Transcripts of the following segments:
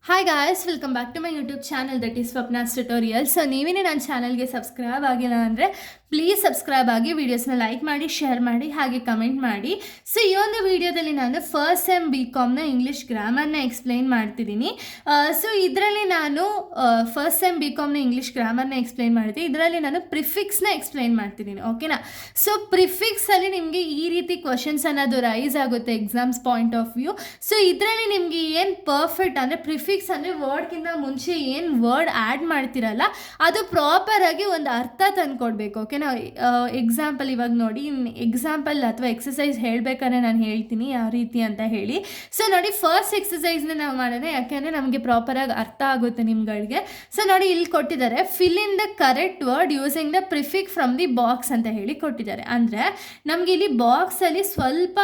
Hi guys, welcome back to my YouTube channel that is Swapna's tutorial. So ನೀವೇನೇ ನನ್ನ ಚಾನಲ್ಗೆ subscribe ಆಗಿಲ್ಲ ಅಂದರೆ ಪ್ಲೀಸ್ ಸಬ್ಸ್ಕ್ರೈಬ್ ಆಗಿ, ವೀಡಿಯೋಸ್ನ ಲೈಕ್ ಮಾಡಿ, ಶೇರ್ ಮಾಡಿ, ಹಾಗೆ ಕಮೆಂಟ್ ಮಾಡಿ. ಸೊ ಈ ಒಂದು ವಿಡಿಯೋದಲ್ಲಿ ನಾನು ಫಸ್ಟ್ ಸೆಮ್ BComನ ಇಂಗ್ಲೀಷ್ ಗ್ರಾಮರ್ನ ಎಕ್ಸ್ಪ್ಲೈನ್ ಮಾಡ್ತಿದ್ದೀನಿ. ಸೊ ಇದರಲ್ಲಿ ನಾನು ಫಸ್ಟ್ ಸೆಮ್ BComನ ಇಂಗ್ಲೀಷ್ ಗ್ರಾಮರ್ನ ಎಕ್ಸ್ಪ್ಲೈನ್ ಮಾಡ್ತೀನಿ. ಇದರಲ್ಲಿ ನಾನು ಪ್ರಿಫಿಕ್ಸ್ನ ಎಕ್ಸ್ಪ್ಲೈನ್ ಮಾಡ್ತಿದ್ದೀನಿ, ಓಕೆನಾ. ಸೊ ಪ್ರಿಫಿಕ್ಸಲ್ಲಿ ನಿಮಗೆ ಈ ರೀತಿ ಕ್ವಶನ್ಸ್ ಅನ್ನೋದು ರೈಸ್ ಆಗುತ್ತೆ exams point of view. So ಇದರಲ್ಲಿ ನಿಮಗೆ ಏನು ಪರ್ಫೆಕ್ಟ್ ಅಂದರೆ ಪ್ರಿಫಿಕ್ಸ್ ಅಂದರೆ ವರ್ಡ್ಗಿಂತ ಮುಂಚೆ ಏನು ವರ್ಡ್ ಆ್ಯಡ್ ಮಾಡ್ತಿರಲ್ಲ ಅದು ಪ್ರಾಪರಾಗಿ ಒಂದು ಅರ್ಥ ತಂದುಕೊಡ್ಬೇಕು, ಓಕೆನಾ. ಎಕ್ಸಾಂಪಲ್ ಇವಾಗ ನೋಡಿ, ಎಕ್ಸಾಂಪಲ್ ಅಥವಾ ಎಕ್ಸಸೈಸ್ ಹೇಳಬೇಕಾದ್ರೆ ನಾನು ಹೇಳ್ತೀನಿ ಯಾವ ರೀತಿ ಅಂತ ಹೇಳಿ. ಸೊ ನೋಡಿ, ಫಸ್ಟ್ ಎಕ್ಸಸೈಸ್ನ ನಾವು ಮಾಡೋಣ, ಯಾಕೆಂದರೆ ನಮಗೆ ಪ್ರಾಪರಾಗಿ ಅರ್ಥ ಆಗುತ್ತೆ ನಿಮ್ಗಳಿಗೆ. ಸೊ ನೋಡಿ, ಇಲ್ಲಿ ಕೊಟ್ಟಿದ್ದಾರೆ fill in the correct word using the prefix from the box ಅಂತ ಹೇಳಿ ಕೊಟ್ಟಿದ್ದಾರೆ. ಅಂದರೆ ನಮಗೆ ಇಲ್ಲಿ ಬಾಕ್ಸಲ್ಲಿ ಸ್ವಲ್ಪ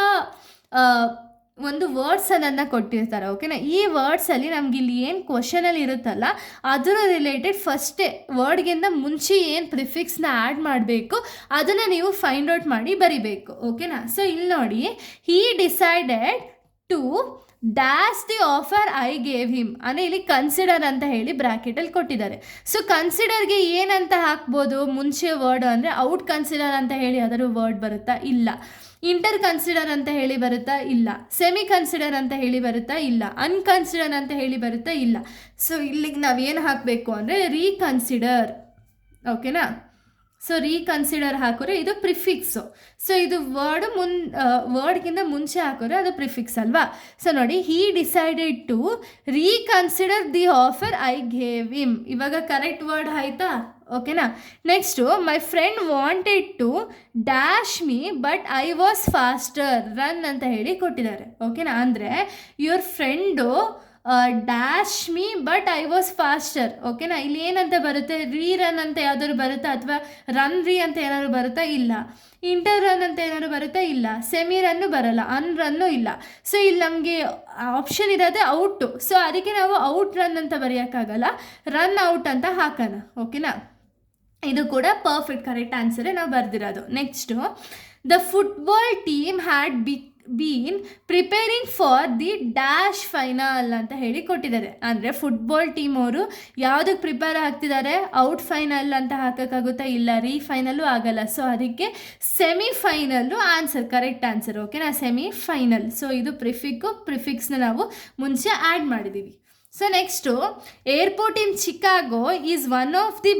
ಒಂದು ವರ್ಡ್ಸನ್ನು ಕೊಟ್ಟಿರ್ತಾರೆ, ಓಕೆನಾ. ಈ ವರ್ಡ್ಸಲ್ಲಿ ನಮ್ಗೆ ಇಲ್ಲಿ ಏನು ಕ್ವಶನಲ್ಲಿ ಇರುತ್ತಲ್ಲ ಅದರ ರಿಲೇಟೆಡ್ ಫಸ್ಟೇ ವರ್ಡ್ಗಿಂತ ಮುಂಚೆ ಏನು ಪ್ರಿಫಿಕ್ಸ್ನ ಆ್ಯಡ್ ಮಾಡಬೇಕು ಅದನ್ನು ನೀವು ಫೈಂಡ್ ಔಟ್ ಮಾಡಿ ಬರಿಬೇಕು, ಓಕೆನಾ. ಸೊ ಇಲ್ಲಿ ನೋಡಿ, he decided to dash the offer I gave him ಅಂದರೆ ಇಲ್ಲಿ ಕನ್ಸಿಡರ್ ಅಂತ ಹೇಳಿ ಬ್ರ್ಯಾಕೆಟಲ್ಲಿ ಕೊಟ್ಟಿದ್ದಾರೆ. ಸೊ ಕನ್ಸಿಡರ್ಗೆ ಏನಂತ ಹಾಕ್ಬೋದು ಮುಂಚೆ ವರ್ಡ್ ಅಂದರೆ ಔಟ್ ಕನ್ಸಿಡರ್ ಅಂತ ಹೇಳಿ ಅದರ ವರ್ಡ್ ಬರುತ್ತಾ? ಇಲ್ಲ. ಇಂಟರ್ ಕನ್ಸಿಡರ್ ಅಂತ ಹೇಳಿ ಬರುತ್ತಾ? ಇಲ್ಲ. ಸೆಮಿ ಕನ್ಸಿಡರ್ ಅಂತ ಹೇಳಿ ಬರುತ್ತಾ? ಇಲ್ಲ. ಅನ್ಕನ್ಸಿಡರ್ ಅಂತ ಹೇಳಿ ಬರುತ್ತಾ? ಇಲ್ಲ. ಸೊ ಇಲ್ಲಿಗೆ ನಾವೇನು ಹಾಕಬೇಕು ಅಂದರೆ ರೀಕನ್ಸಿಡರ್, ಓಕೆನಾ. ಸೊ ರೀಕನ್ಸಿಡರ್ ಹಾಕಿದ್ರೆ ಇದು ಪ್ರಿಫಿಕ್ಸು. ಸೊ ಇದು ವರ್ಡ್ಗಿಂತ ಮುಂಚೆ ಹಾಕಿದ್ರೆ ಅದು ಪ್ರಿಫಿಕ್ಸ್ ಅಲ್ವಾ. ಸೊ ನೋಡಿ, he decided to reconsider the offer I gave him, ಇವಾಗ ಕರೆಕ್ಟ್ ವರ್ಡ್ ಆಯಿತಾ, ಓಕೆನಾ. Next, my friend wanted to dash me but I was faster run ಅಂತ ಹೇಳಿ ಕೊಟ್ಟಿದ್ದಾರೆ, ಓಕೆನಾ. ಅಂದರೆ your friend dash me but I was faster, ಓಕೆನಾ. ಇಲ್ಲಿ ಏನಂತ ಬರುತ್ತೆ? ರನ್ ಅಂತ ಯಾವ್ದಾದ್ರು ಬರುತ್ತಾ? ಅಥವಾ ರನ್ ಅಂತ ಏನಾದ್ರು ಬರುತ್ತಾ? ಇಲ್ಲ. ಇಂಟರ್ ರನ್ ಅಂತ ಏನಾದ್ರು ಬರುತ್ತಾ? ಇಲ್ಲ. ಸೆಮಿ ರನ್ನು ಬರಲ್ಲ, ರನ್ನು ಇಲ್ಲ. ಸೊ ಇಲ್ಲಿ ನಮಗೆ ಆಪ್ಷನ್ ಇರೋದೇ ಔಟು. ಸೊ ಅದಕ್ಕೆ ನಾವು ಔಟ್ ರನ್ ಅಂತ ಬರೆಯೋಕ್ಕಾಗಲ್ಲ, ರನ್ ಔಟ್ ಅಂತ ಹಾಕೋಣ, ಓಕೆನಾ. ಇದು ಕೂಡ ಪರ್ಫೆಕ್ಟ್ ಕರೆಕ್ಟ್ ಆನ್ಸರೇ ನಾವು ಬರೆದಿರೋದು. Next, the football team had been preparing for the dash final ಅಂತ ಹೇಳಿ ಕೊಟ್ಟಿದ್ದಾರೆ. ಅಂದರೆ ಫುಟ್ಬಾಲ್ ಟೀಮ್ ಅವರು ಯಾವುದಕ್ಕೆ ಪ್ರಿಪೇರ್ ಆಗ್ತಿದ್ದಾರೆ? ಔಟ್ ಫೈನಲ್ ಅಂತ ಹಾಕೋಕ್ಕಾಗುತ್ತಾ? ಇಲ್ಲ. ಫೈನಲ್ಲು ಆಗಲ್ಲ. ಸೊ ಅದಕ್ಕೆ ಸೆಮಿಫೈನಲ್ಲು ಆನ್ಸರ್, ಕರೆಕ್ಟ್ ಆನ್ಸರ್, ಓಕೆನಾ. ಸೆಮಿಫೈನಲ್. ಸೊ ಇದು ಪ್ರಿಫಿಕ್ಸ್ನ ನಾವು ಮುಂಚೆ ಆ್ಯಡ್ ಮಾಡಿದ್ದೀವಿ. So next, airport in Chicago is one of the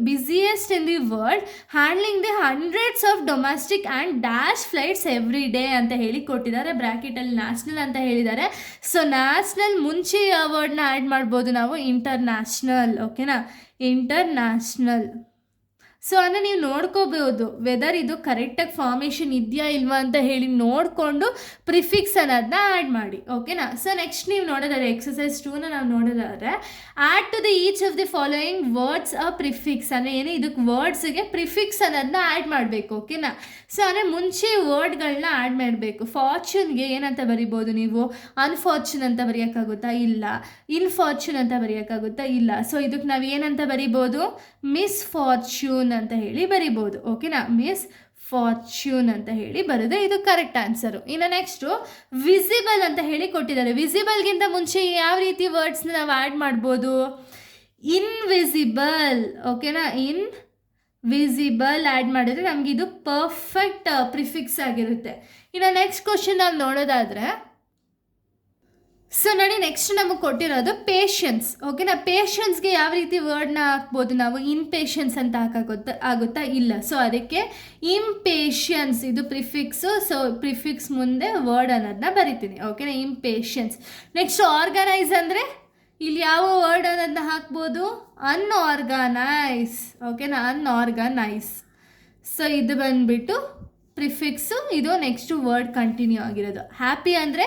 busiest in the world, handling the hundreds of domestic and dash flights every day ಅಂತ ಹೇಳಿ ಕೊಟ್ಟಿದ್ದಾರೆ. ಬ್ರ್ಯಾಕೆಟಲ್ಲಿ national ಅಂತ ಹೇಳಿದ್ದಾರೆ. ಸೊ ನ್ಯಾಷನಲ್ ಮುಂಚೆ ಯಾವ ವರ್ಡ್ನ ಆ್ಯಡ್ ಮಾಡ್ಬೋದು ನಾವು? ಇಂಟರ್ನ್ಯಾಷನಲ್, ಓಕೆನಾ. ಇಂಟರ್ನ್ಯಾಷನಲ್. ಸೊ ಅಂದರೆ ನೀವು ನೋಡ್ಕೋಬೋದು ವೆದರ್ ಇದು ಕರೆಕ್ಟಾಗಿ ಫಾರ್ಮೇಷನ್ ಇದೆಯಾ ಇಲ್ವಾ ಅಂತ ಹೇಳಿ ನೋಡಿಕೊಂಡು ಪ್ರಿಫಿಕ್ಸ್ ಅನ್ನೋದನ್ನ ಆ್ಯಡ್ ಮಾಡಿ, ಓಕೆನಾ. ಸೊ ನೆಕ್ಸ್ಟ್ ನೀವು ನೋಡೋದಾದ್ರೆ ಎಕ್ಸಸೈಸ್ 2ನ ನಾವು ನೋಡೋದಾದ್ರೆ, add to the each of the following words a prefix ಅಂದರೆ ಏನು? ಇದಕ್ಕೆ ವರ್ಡ್ಸಿಗೆ ಪ್ರಿಫಿಕ್ಸ್ ಅನ್ನೋದನ್ನ ಆ್ಯಡ್ ಮಾಡಬೇಕು, ಓಕೆನಾ. ಸೊ ಅಂದರೆ ಮುಂಚೆ ವರ್ಡ್ಗಳನ್ನ ಆ್ಯಡ್ ಮಾಡಬೇಕು. ಫಾರ್ಚೂನ್ಗೆ ಏನಂತ ಬರಿಬೋದು ನೀವು? ಅನ್ಫಾರ್ಚೂನ್ ಅಂತ ಬರೆಯೋಕ್ಕಾಗುತ್ತಾ? ಇಲ್ಲ. ಇನ್ಫಾರ್ಚೂನ್ ಅಂತ ಬರೆಯೋಕ್ಕಾಗುತ್ತಾ? ಇಲ್ಲ. ಸೊ ಇದಕ್ಕೆ ನಾವು ಏನಂತ ಬರಿಬೋದು? ಮಿಸ್ಫಾರ್ಚೂನ್ ಅಂತ ಹೇಳಿ ಬರಿಬೋದು, ಓಕೆನಾ. ಮಿಸ್ ಫಾರ್ಚ್ಯೂನ್ ಅಂತ ಹೇಳಿ ಬರೋದು ಇದು ಕರೆಕ್ಟ್ ಆನ್ಸರು. ಇನ್ನು ನೆಕ್ಸ್ಟು, ವಿಸಿಬಲ್ ಅಂತ ಹೇಳಿ ಕೊಟ್ಟಿದ್ದಾರೆ. ವಿಸಿಬಲ್ಗಿಂತ ಮುಂಚೆ ಯಾವ ರೀತಿ ವರ್ಡ್ಸ್ನ ನಾವು ಆ್ಯಡ್ ಮಾಡ್ಬೋದು? ಇನ್ವಿಸಿಬಲ್, ಓಕೆನಾ. ವಿಸಿಬಲ್ ಆ್ಯಡ್ ಮಾಡಿದ್ರೆ ನಮಗೆ ಇದು ಪರ್ಫೆಕ್ಟ್ ಪ್ರಿಫಿಕ್ಸ್ ಆಗಿರುತ್ತೆ. ಇನ್ನು ನೆಕ್ಸ್ಟ್ ಕ್ವಶನ್ ನಾವು ನೋಡೋದಾದರೆ, ಸೊ ನೋಡಿ, ನೆಕ್ಸ್ಟ್ ನಮಗೆ ಕೊಟ್ಟಿರೋದು ಪೇಷನ್ಸ್, ಓಕೆನಾ. ಪೇಷನ್ಸ್ಗೆ ಯಾವ ರೀತಿ ವರ್ಡ್ನ ಹಾಕ್ಬೋದು ನಾವು? ಇಂಪೇಷನ್ಸ್ ಅಂತ ಆಗುತ್ತಾ? ಇಲ್ಲ. ಸೊ ಅದಕ್ಕೆ ಇಂಪೇಷನ್ಸ್ ಇದು ಪ್ರಿಫಿಕ್ಸು. ಸೊ ಪ್ರಿಫಿಕ್ಸ್ ಮುಂದೆ ವರ್ಡ್ ಅನ್ನೋದನ್ನ ಬರಿತೀನಿ, ಓಕೆನಾ. ಇಂಪೇಷನ್ಸ್. ನೆಕ್ಸ್ಟ್, ಆರ್ಗನೈಸ್ ಅಂದರೆ ಇಲ್ಲಿ ಯಾವ ವರ್ಡ್ ಅನ್ನೋದನ್ನ ಹಾಕ್ಬೋದು? ಅನ್ಆರ್ಗನೈಸ್, ಓಕೆನಾ. ಅನ್ಆರ್ಗನೈಸ್. ಸೊ ಇದು ಬಂದುಬಿಟ್ಟು ಪ್ರಿಫಿಕ್ಸು. ಇದು ನೆಕ್ಸ್ಟು ವರ್ಡ್ ಕಂಟಿನ್ಯೂ ಆಗಿರೋದು. ಹ್ಯಾಪಿ ಅಂದರೆ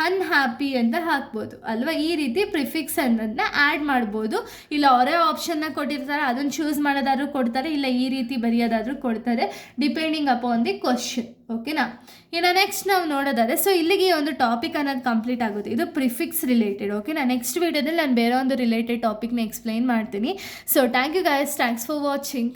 ಅನ್ಹ್ಯಾಪಿ ಅಂತ ಹಾಕ್ಬೋದು ಅಲ್ವಾ. ಈ ರೀತಿ ಪ್ರಿಫಿಕ್ಸ್ ಅನ್ನೋದನ್ನ ಆ್ಯಡ್ ಮಾಡ್ಬೋದು. ಇಲ್ಲ ಅವರೇ ಆಪ್ಷನ್ನ ಕೊಟ್ಟಿರ್ತಾರೆ, ಅದನ್ನು ಚೂಸ್ ಮಾಡೋದಾದ್ರೂ ಕೊಡ್ತಾರೆ, ಇಲ್ಲ ಈ ರೀತಿ ಬರೆಯೋದಾದರೂ ಕೊಡ್ತಾರೆ, ಡಿಪೆಂಡಿಂಗ್ ಅಪಾನ್ ದಿ ಕ್ವಶನ್, ಓಕೆನಾ. ಇನ್ನು ನೆಕ್ಸ್ಟ್ ನಾವು ನೋಡೋದಾದರೆ, ಸೊ ಇಲ್ಲಿಗೆ ಒಂದು ಟಾಪಿಕ್ ಅನ್ನೋದು ಕಂಪ್ಲೀಟ್ ಆಗುತ್ತೆ. ಇದು ಪ್ರಿಫಿಕ್ಸ್ ರಿಲೇಟೆಡ್, ಓಕೆನಾ. ನೆಕ್ಸ್ಟ್ ವೀಡಿಯೋದಲ್ಲಿ ನಾನು ಬೇರೆ ಒಂದು ರಿಲೇಟೆಡ್ ಟಾಪಿಕ್ನ ಎಕ್ಸ್ಪ್ಲೈನ್ ಮಾಡ್ತೀನಿ. So thank you guys, thanks for watching.